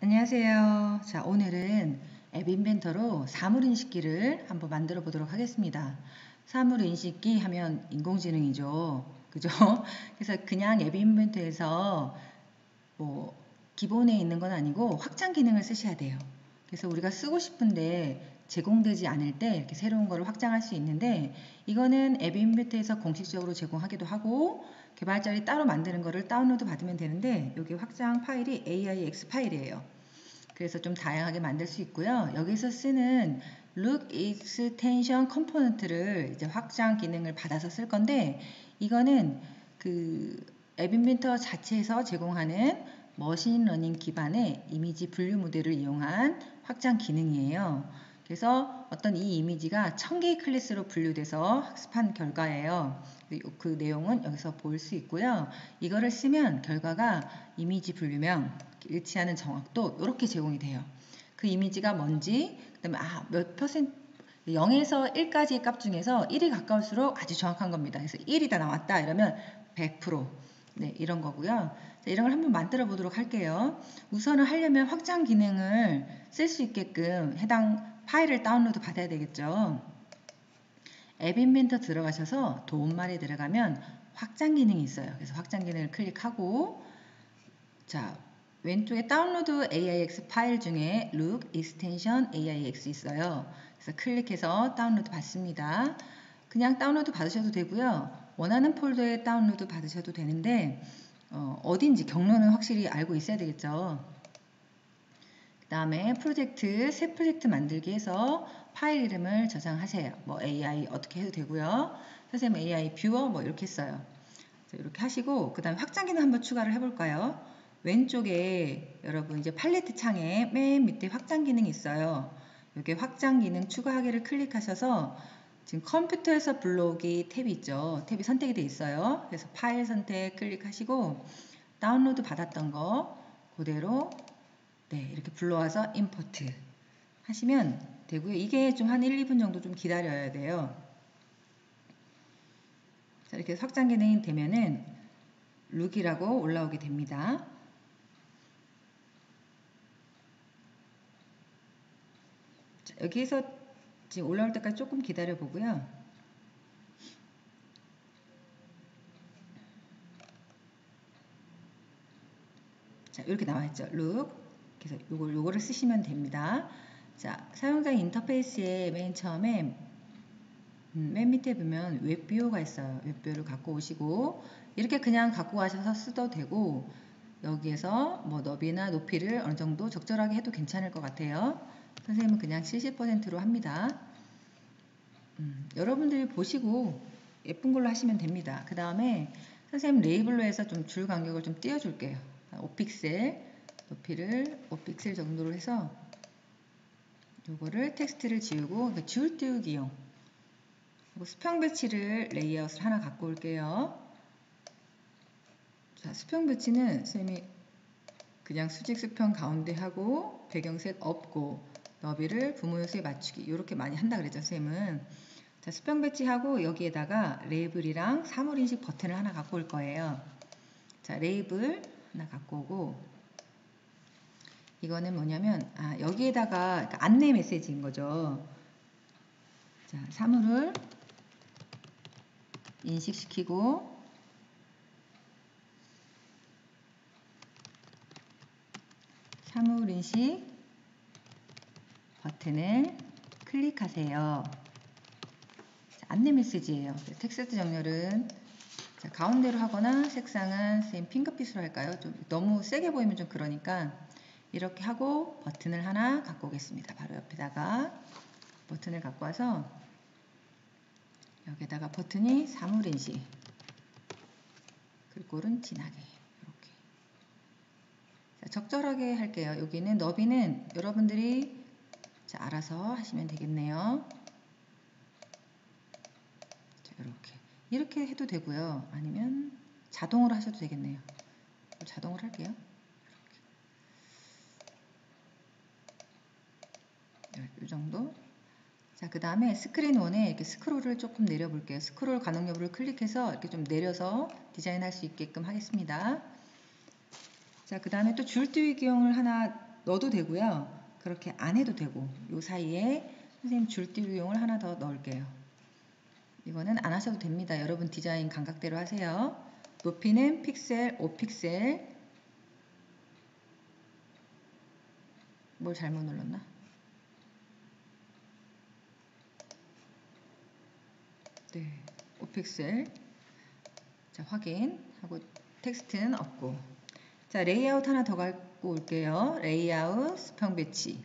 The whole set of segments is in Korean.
안녕하세요. 자, 오늘은 앱 인벤터로 사물 인식기를 한번 만들어 보도록 하겠습니다. 사물 인식기 하면 인공지능이죠. 그죠? 그래서 그냥 앱 인벤터에서 뭐 기본에 있는 건 아니고 확장 기능을 쓰셔야 돼요. 그래서 우리가 쓰고 싶은데 제공되지 않을 때 이렇게 새로운 거를 확장할 수 있는데, 이거는 앱 인벤터에서 공식적으로 제공하기도 하고 개발자들이 따로 만드는 거를 다운로드 받으면 되는데, 여기 확장 파일이 AIX 파일이에요. 그래서 좀 다양하게 만들 수 있고요. 여기서 쓰는 Look Extension 컴포넌트를 이제 확장 기능을 받아서 쓸 건데, 이거는 그 앱 인벤터 자체에서 제공하는 머신러닝 기반의 이미지 분류 모델을 이용한 확장 기능이에요. 그래서 어떤 이 이미지가 1000개의 클래스로 분류돼서 학습한 결과예요. 그 내용은 여기서 볼 수 있고요. 이거를 쓰면 결과가 이미지 분류명, 일치하는 정확도 이렇게 제공이 돼요. 그 이미지가 뭔지, 그다음에 몇 퍼센트 0에서 1까지의 값 중에서 1이 가까울수록 아주 정확한 겁니다. 그래서 1이 다 나왔다 이러면 100%, 네, 이런 거고요. 자, 이런 걸 한번 만들어 보도록 할게요. 우선은 하려면 확장 기능을 쓸 수 있게끔 해당 파일을 다운로드 받아야 되겠죠. 앱 인벤터 들어가셔서 도움말에 들어가면 확장 기능이 있어요. 그래서 확장 기능을 클릭하고, 자, 왼쪽에 다운로드 AIX 파일 중에 Look Extension AIX 있어요. 그래서 클릭해서 다운로드 받습니다. 그냥 다운로드 받으셔도 되고요. 원하는 폴더에 다운로드 받으셔도 되는데, 어딘지 경로는 확실히 알고 있어야 되겠죠. 그 다음에 프로젝트, 새 프로젝트 만들기 해서 파일 이름을 저장하세요. 뭐 AI 어떻게 해도 되고요. 선생님 AI 뷰어 뭐 이렇게 했어요. 이렇게 하시고, 그 다음에 확장 기능 한번 추가를 해볼까요? 왼쪽에 여러분 이제 팔레트 창에 맨 밑에 확장 기능이 있어요. 여기 확장 기능 추가하기를 클릭하셔서 지금 컴퓨터에서 불러오기 탭이 있죠. 탭이 선택이 되어 있어요. 그래서 파일 선택 클릭하시고 다운로드 받았던 거 그대로, 네, 이렇게 불러와서 임포트 하시면 되고요. 이게 좀 한 1, 2분 정도 좀 기다려야 돼요. 자, 이렇게 확장 기능이 되면은 룩이라고 올라오게 됩니다. 자, 여기에서 지금 올라올 때까지 조금 기다려 보고요. 자, 이렇게 나와 있죠. 룩. 그래서 요거를 쓰시면 됩니다. 자, 사용자 인터페이스에 맨 처음에 맨 밑에 보면 웹뷰어가 있어요. 웹뷰어를 갖고 오시고 이렇게 그냥 갖고 가셔서 써도 되고, 여기에서 뭐 너비나 높이를 어느 정도 적절하게 해도 괜찮을 것 같아요. 선생님은 그냥 70%로 합니다. 여러분들이 보시고 예쁜 걸로 하시면 됩니다. 그 다음에 선생님 레이블로 해서 좀 줄 간격을 좀 띄워줄게요. 5픽셀, 높이를 5픽셀 정도로 해서 요거를 텍스트를 지우고 줄 띄우기용, 수평 배치를 레이아웃을 하나 갖고 올게요. 자, 수평 배치는 선생님이 그냥 수직 수평 가운데 하고 배경색 없고 너비를 부모 요소에 맞추기 이렇게 많이 한다 그랬죠, 선생님은. 자, 수평 배치하고 여기에다가 레이블이랑 사물인식 버튼을 하나 갖고 올 거예요. 자, 레이블 하나 갖고 오고, 이거는 뭐냐면 여기에다가 안내 메시지인 거죠. 자, 사물을 인식시키고 사물 인식 버튼을 클릭하세요. 자, 안내 메시지예요. 텍스트 정렬은 가운데로 하거나 색상은 선생님 핑크빛으로 할까요? 좀 너무 세게 보이면 좀 그러니까 이렇게 하고 버튼을 하나 갖고 오겠습니다. 바로 옆에다가 버튼을 갖고 와서 여기다가 버튼이 사물인식, 글꼴은 진하게 이렇게. 자, 적절하게 할게요. 여기는 너비는 여러분들이 알아서 하시면 되겠네요. 자, 이렇게 해도 되고요. 아니면 자동으로 하셔도 되겠네요. 자동으로 할게요. 이 정도. 자, 그 다음에 스크린 1에 이렇게 스크롤을 조금 내려볼게요. 스크롤 가능 여부를 클릭해서 이렇게 좀 내려서 디자인할 수 있게끔 하겠습니다. 자, 그 다음에 또 줄 띄우기용을 하나 넣어도 되고요. 그렇게 안 해도 되고 요 사이에 선생님 줄띠용을 하나 더 넣을게요. 이거는 안 하셔도 됩니다. 여러분 디자인 감각대로 하세요. 높이는 픽셀 5픽셀. 뭘 잘못 눌렀나? 네, 5픽셀. 자, 확인하고 텍스트는 없고. 자, 레이아웃 하나 더 갖고 올게요. 레이아웃 수평 배치.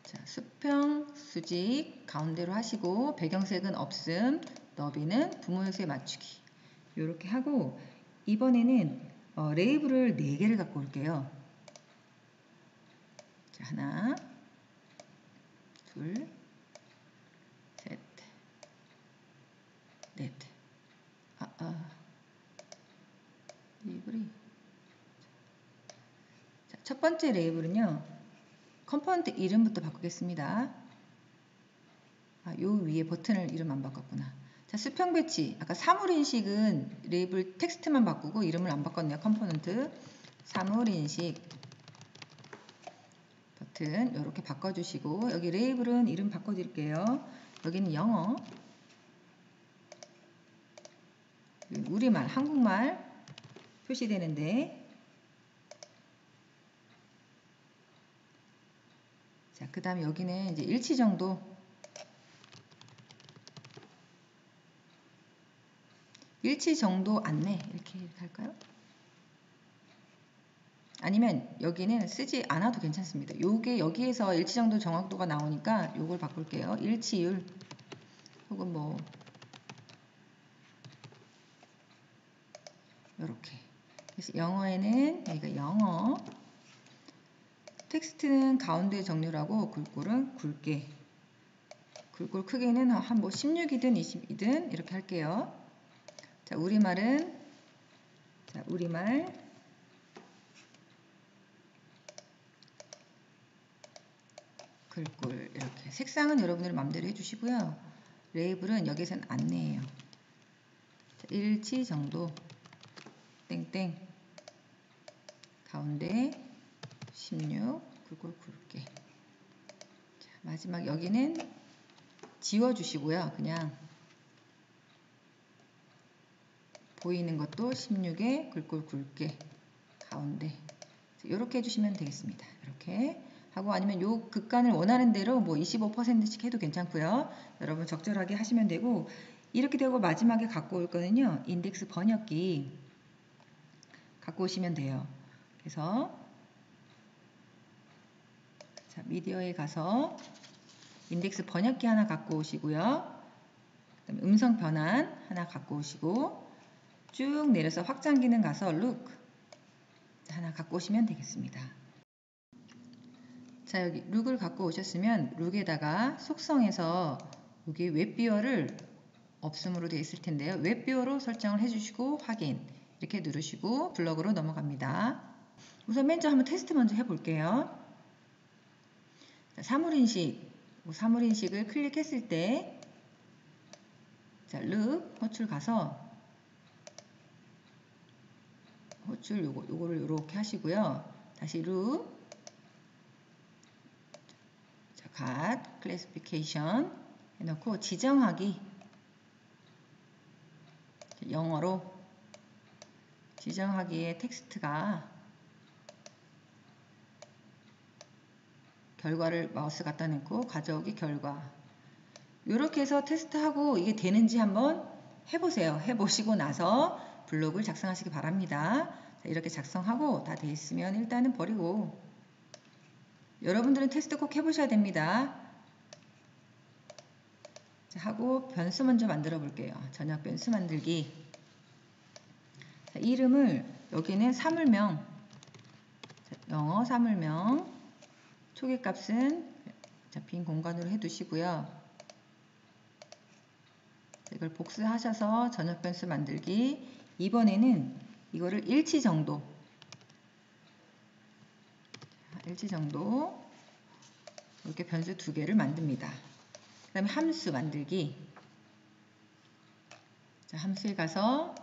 자, 수평 수직 가운데로 하시고 배경색은 없음. 너비는 부모요소에 맞추기. 이렇게 하고 이번에는 레이블을 4개를 갖고 올게요. 자, 하나, 둘, 셋, 넷. 레이블이. 자, 첫 번째 레이블은요. 컴포넌트 이름부터 바꾸겠습니다. 요 위에 버튼을 이름 안 바꿨구나. 자, 수평 배치. 아까 사물 인식은 레이블 텍스트만 바꾸고 이름을 안 바꿨네요. 컴포넌트. 사물 인식. 버튼 이렇게 바꿔주시고 여기 레이블은 이름 바꿔드릴게요. 여기는 영어, 우리말, 한국말 표시되는데 자, 그 다음에 여기는 이제 일치 정도 안내 이렇게 할까요? 아니면 여기는 쓰지 않아도 괜찮습니다. 요게 여기에서 일치 정도 정확도가 나오니까 요걸 바꿀게요. 일치율 혹은 뭐 요렇게. 그래서 영어에는 여기가 영어, 텍스트는 가운데 정렬하고 굵골은 굵게. 굵골 크기는 한 뭐 16이든 20이든 이렇게 할게요. 자, 우리말은 자, 우리말 글꼴 이렇게. 색상은 여러분들 마음대로 해주시고요. 레이블은 여기서는 안내예요. 자, 일치 정도 땡땡 가운데 16 글꼴 굵게. 자, 마지막 여기는 지워주시고요. 그냥 보이는 것도 16에 글꼴 굵게 가운데 이렇게 해주시면 되겠습니다. 이렇게 하고 아니면 요 극간을 원하는 대로 뭐 25%씩 해도 괜찮고요. 여러분 적절하게 하시면 되고 이렇게 되고 마지막에 갖고 올 거는요. 인덱스 번역기 갖고 오시면 돼요. 그래서 자, 미디어에 가서 인덱스 번역기 하나 갖고 오시고요. 그다음에 음성 변환 하나 갖고 오시고 쭉 내려서 확장 기능 가서 룩 하나 갖고 오시면 되겠습니다. 자, 여기 룩을 갖고 오셨으면 룩에다가 속성에서 여기 웹비어를 없음으로 되어 있을 텐데요. 웹비어로 설정을 해주시고 확인 이렇게 누르시고 블럭으로 넘어갑니다. 우선 맨 처음 한번 테스트 먼저 해볼게요. 자, 사물인식을 클릭했을 때 자, 룩 호출 가서 호출 요거를 이렇게 하시고요. 다시 룩 갓 클래시피케이션 해놓고 지정하기 영어로 지정하기에 텍스트가 결과를 마우스 갖다 놓고 가져오기 결과 이렇게 해서 테스트하고 이게 되는지 한번 해보세요. 해보시고 나서 블록을 작성하시기 바랍니다. 자, 이렇게 작성하고 다 돼 있으면 일단은 버리고 여러분들은 테스트 꼭 해보셔야 됩니다. 자, 하고 변수 먼저 만들어 볼게요. 전역 변수 만들기. 자, 이름을 여기는 사물명 자, 영어 사물명 초기값은 자, 빈 공간으로 해두시고요. 이걸 복수하셔서 전역 변수 만들기. 이번에는 이거를 일치 정도 이렇게 변수 2개를 만듭니다. 그 다음에 함수 만들기. 자, 함수에 가서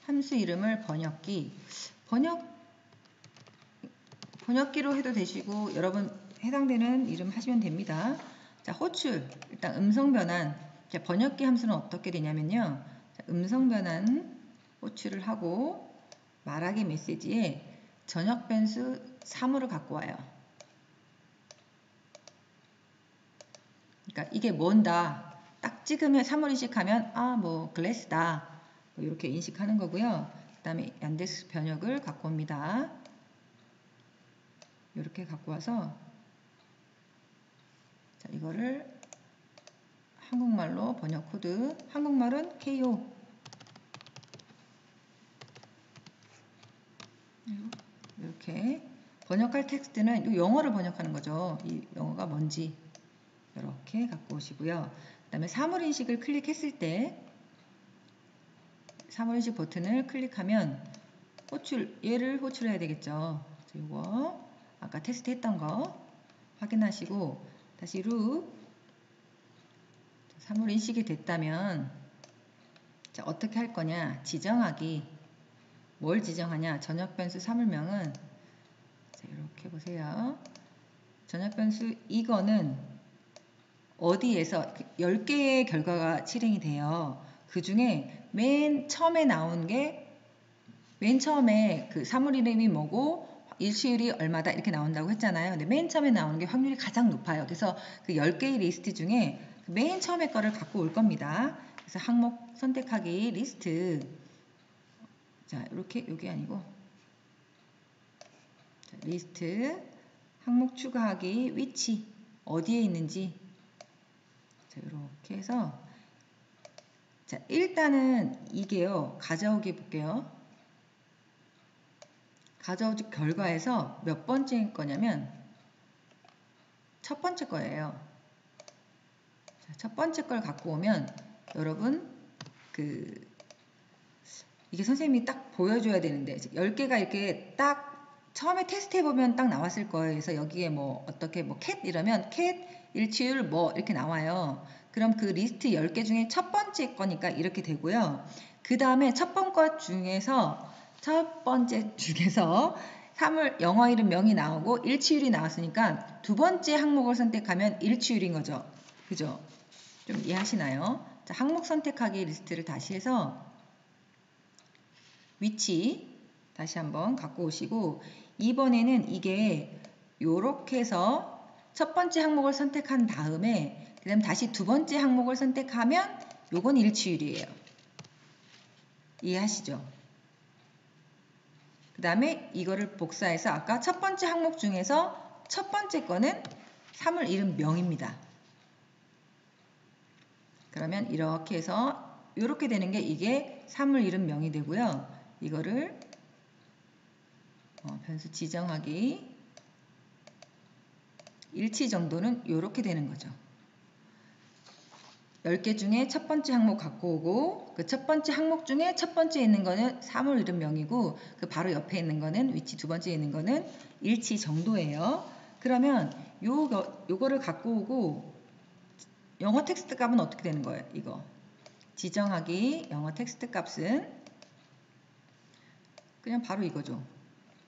함수 이름을 번역기. 번역기로 해도 되시고 여러분 해당되는 이름 하시면 됩니다. 자, 호출. 일단 음성 변환. 자, 번역기 함수는 어떻게 되냐면요. 자, 음성 변환 호출을 하고 말하기 메시지에 전역 변수 3으로 갖고 와요. 그러니까 이게 뭔다. 딱 찍으면 3을 인식하면 뭐 글래스다. 뭐 이렇게 인식하는 거고요. 그 다음에 얀데스 번역을 갖고 옵니다. 이렇게 갖고 와서 자, 이거를 한국말로 번역 코드. 한국말은 KO. 이렇게 번역할 텍스트는 이 영어를 번역하는 거죠. 이 영어가 뭔지 이렇게 갖고 오시고요. 그 다음에 사물인식을 클릭했을 때 사물인식 버튼을 클릭하면 얘를 호출해야 되겠죠. 이거 아까 테스트 했던 거 확인하시고 다시 룩 사물인식이 됐다면 자, 어떻게 할 거냐. 지정하기. 뭘 지정하냐. 전역 변수 사물명은 자, 이렇게 보세요. 전역 변수 이거는 어디에서 10개의 결과가 실행이 돼요. 그 중에 맨 처음에 나온 게 맨 처음에 그 사물 이름이 뭐고 일치율이 얼마다 이렇게 나온다고 했잖아요. 근데 맨 처음에 나오는 게 확률이 가장 높아요. 그래서 그 10개의 리스트 중에 맨 처음에 거를 갖고 올 겁니다. 그래서 항목 선택하기 리스트. 자, 이렇게 여기 아니고 자, 리스트 항목 추가하기 위치 어디에 있는지 자, 이렇게 해서 자, 일단은 이게요. 가져오기 볼게요. 가져오기 결과에서 몇 번째 거냐면 첫 번째 거예요. 자, 첫 번째 걸 갖고 오면 여러분 이게 선생님이 딱 보여줘야 되는데 10개가 이렇게 딱 처음에 테스트 해보면 딱 나왔을 거예요. 그래서 여기에 뭐 어떻게 뭐 캣 이러면 캣 일치율 뭐 이렇게 나와요. 그럼 그 리스트 10개 중에 첫 번째 거니까 이렇게 되고요. 그 다음에 첫 번째 중에서 사물 영어 이름 명이 나오고 일치율이 나왔으니까 두 번째 항목을 선택하면 일치율인 거죠. 그죠? 좀 이해하시나요? 자, 항목 선택하기 리스트를 다시 해서 위치 다시 한번 갖고 오시고 이번에는 이게 요렇게 해서 첫 번째 항목을 선택한 다음에 그 다음 다시 두 번째 항목을 선택하면 요건 일치율이에요. 이해하시죠? 그 다음에 이거를 복사해서 아까 첫 번째 항목 중에서 첫 번째 거는 사물 이름 명입니다. 그러면 이렇게 해서 이렇게 되는 게 이게 사물 이름 명이 되고요. 이거를 변수 지정하기 일치 정도는 이렇게 되는 거죠. 10개 중에 첫 번째 항목 갖고 오고 그 첫 번째 항목 중에 첫 번째에 있는 거는 사물 이름 명이고 그 바로 옆에 있는 거는 위치 두 번째에 있는 거는 일치 정도예요. 그러면 요거를 갖고 오고 영어 텍스트 값은 어떻게 되는 거예요? 이거 지정하기 영어 텍스트 값은 그냥 바로 이거죠.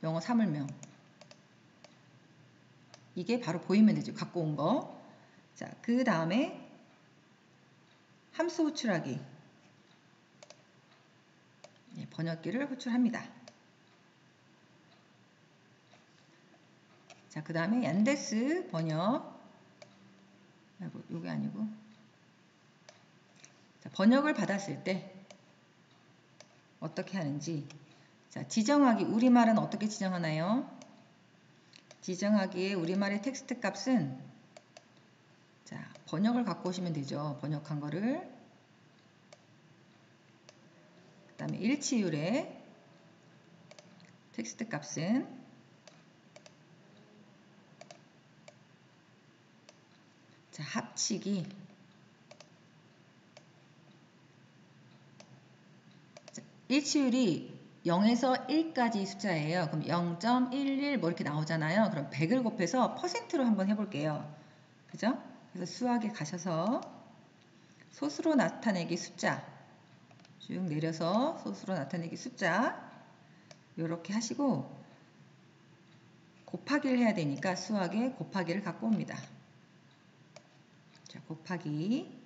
영어 사물명. 이게 바로 보이면 되죠. 갖고 온 거. 자, 그 다음에 함수 호출하기. 번역기를 호출합니다. 자, 그 다음에 얀데스 번역. 요게 아니고. 자, 번역을 받았을 때 어떻게 하는지. 자, 지정하기. 우리말은 어떻게 지정하나요? 지정하기에 우리말의 텍스트 값은 자, 번역을 갖고 오시면 되죠. 번역한 거를. 그 다음에 일치율의 텍스트 값은 자, 합치기. 자, 일치율이 0에서 1까지 숫자예요. 그럼 0.11 뭐 이렇게 나오잖아요. 그럼 100을 곱해서 %로 한번 해볼게요. 그죠? 그래서 수학에 가셔서 소수로 나타내기 숫자 쭉 내려서 소수로 나타내기 숫자 이렇게 하시고 곱하기를 해야 되니까 수학에 곱하기를 갖고 옵니다. 자, 곱하기.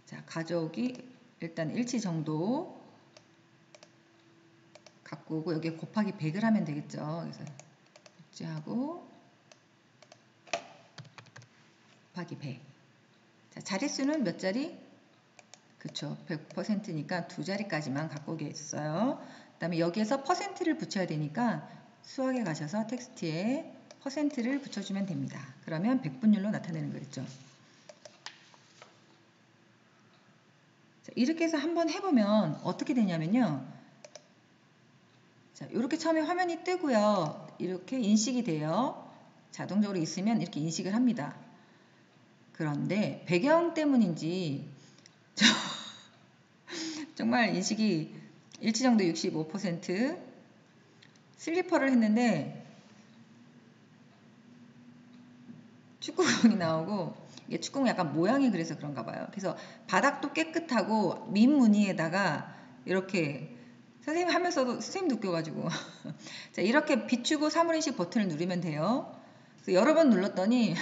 자, 가져오기 일단 일치 정도 갖고 오고 여기에 곱하기 100을 하면 되겠죠. 그래서 복제하고 곱하기 100. 자, 자릿수는 몇 자리? 그쵸. 100%니까 두 자리까지만 갖고 오겠어요. 그 다음에 여기에서 퍼센트를 붙여야 되니까 수학에 가셔서 텍스트에 퍼센트를 붙여주면 됩니다. 그러면 백분율로 나타내는 거겠죠. 자, 이렇게 해서 한번 해보면 어떻게 되냐면요. 자, 이렇게 처음에 화면이 뜨고요. 이렇게 인식이 돼요. 자동적으로 있으면 이렇게 인식을 합니다. 그런데 배경 때문인지 정말 인식이 일치정도 65% 슬리퍼를 했는데 축구공이 나오고 이게 축구공 약간 모양이 그래서 그런가 봐요. 그래서 바닥도 깨끗하고 민무늬에다가 이렇게 선생님 하면서도 선생님도 웃겨가지고 자, 이렇게 비추고 사물인식 버튼을 누르면 돼요. 그래서 여러 번 눌렀더니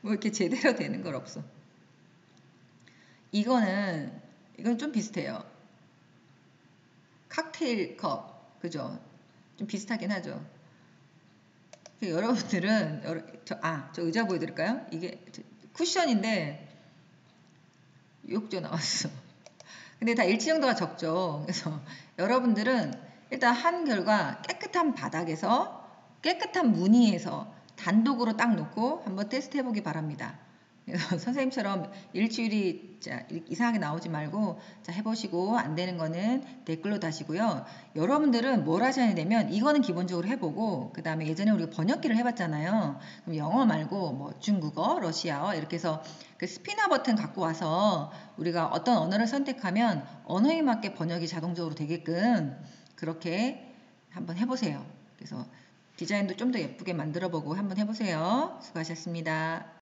뭐 이렇게 제대로 되는 걸 없어. 이건 좀 비슷해요. 칵테일 컵, 그죠? 좀 비슷하긴 하죠. 여러분들은 저 의자 보여드릴까요? 이게 쿠션인데 욕조 나왔어. 근데 다 일치 정도가 적죠. 그래서 여러분들은 일단 한결과 깨끗한 바닥에서 깨끗한 무늬에서 단독으로 딱 놓고 한번 테스트 해보기 바랍니다. 그래서 선생님처럼 일주일이 이상하게 나오지 말고 자 해보시고 안 되는 거는 댓글로 다시고요. 여러분들은 뭘 하셔야 되냐면 이거는 기본적으로 해보고 그 다음에 예전에 우리가 번역기를 해봤잖아요. 그럼 영어 말고 뭐 중국어, 러시아어 이렇게 해서 그 스피너 버튼 갖고 와서 우리가 어떤 언어를 선택하면 언어에 맞게 번역이 자동적으로 되게끔 그렇게 한번 해보세요. 그래서 디자인도 좀 더 예쁘게 만들어 보고 한번 해보세요. 수고하셨습니다.